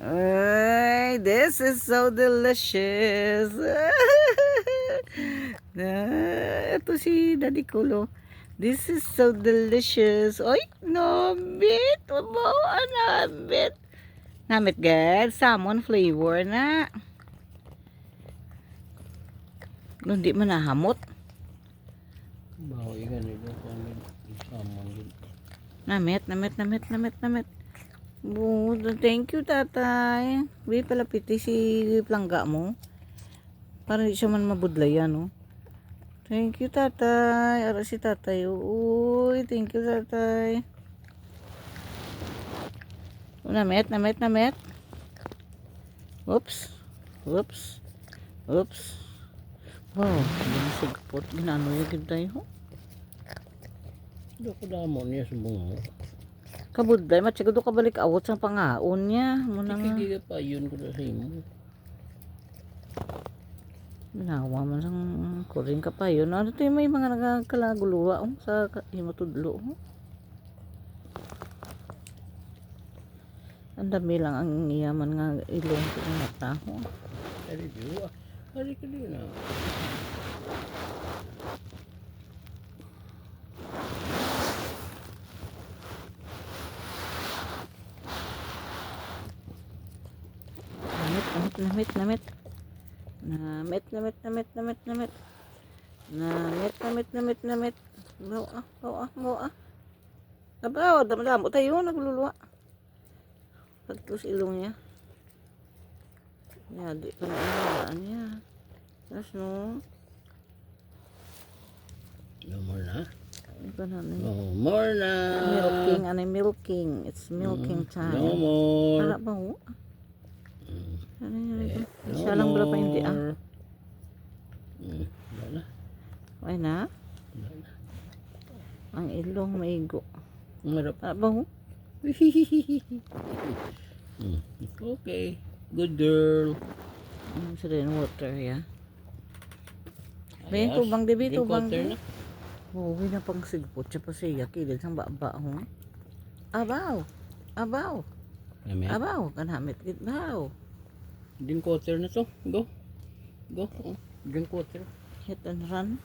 Ay, this is so delicious. Ito si Daddy Kulo. This is so delicious. Oy, nabit. Mabawa, nabit. Namit gad. Salmon flavor na. Hindi man nahamot. Bawa ikan ito. Salmon din. Namit. Thank you, tatay. Di pala piti si plangga mo. Para hindi siya man mabudlayan, no? Thank you, tatay. Ara si tatay. Uy, thank you, tatay. Namit. Oops. Wow, yung sigpot. Ginano yung tayo. Hindi ko damo niya sa bungo. Kabudlay, matsigado ka balik awot sa pangaon niya. Muna nga. Hindi pa yun ko na sa imo. Nawa man sang kuring ka pa yun. Ano tayo may mga nagkalaguluwa sa himotudlo. Ang dami lang ang iyaman nga ilong ko ng mata. Hari dua. Hari ka din na. Namit. Bawa. Abaw, damo tayo nagluluwa. Pagtus ilong niya. Ya, di pa na inalaan niya. Tapos no. No more na. Iba na na. No more na. Milking. It's milking time. No more. Para ba ho? Ano yun ito? Siya lang pala pa hindi Wala. Okay na? Ang ilong maigo. Marap. Para ba ho? Okay. Good girl. Sa rin water ya. Bayan tubang dibi tubang. Huwi na pang sigpot siya pa siya kilid sang baba ho. Abaw. Kanamit gid baw. Drink water na to. Go. Drink water. Hit and run.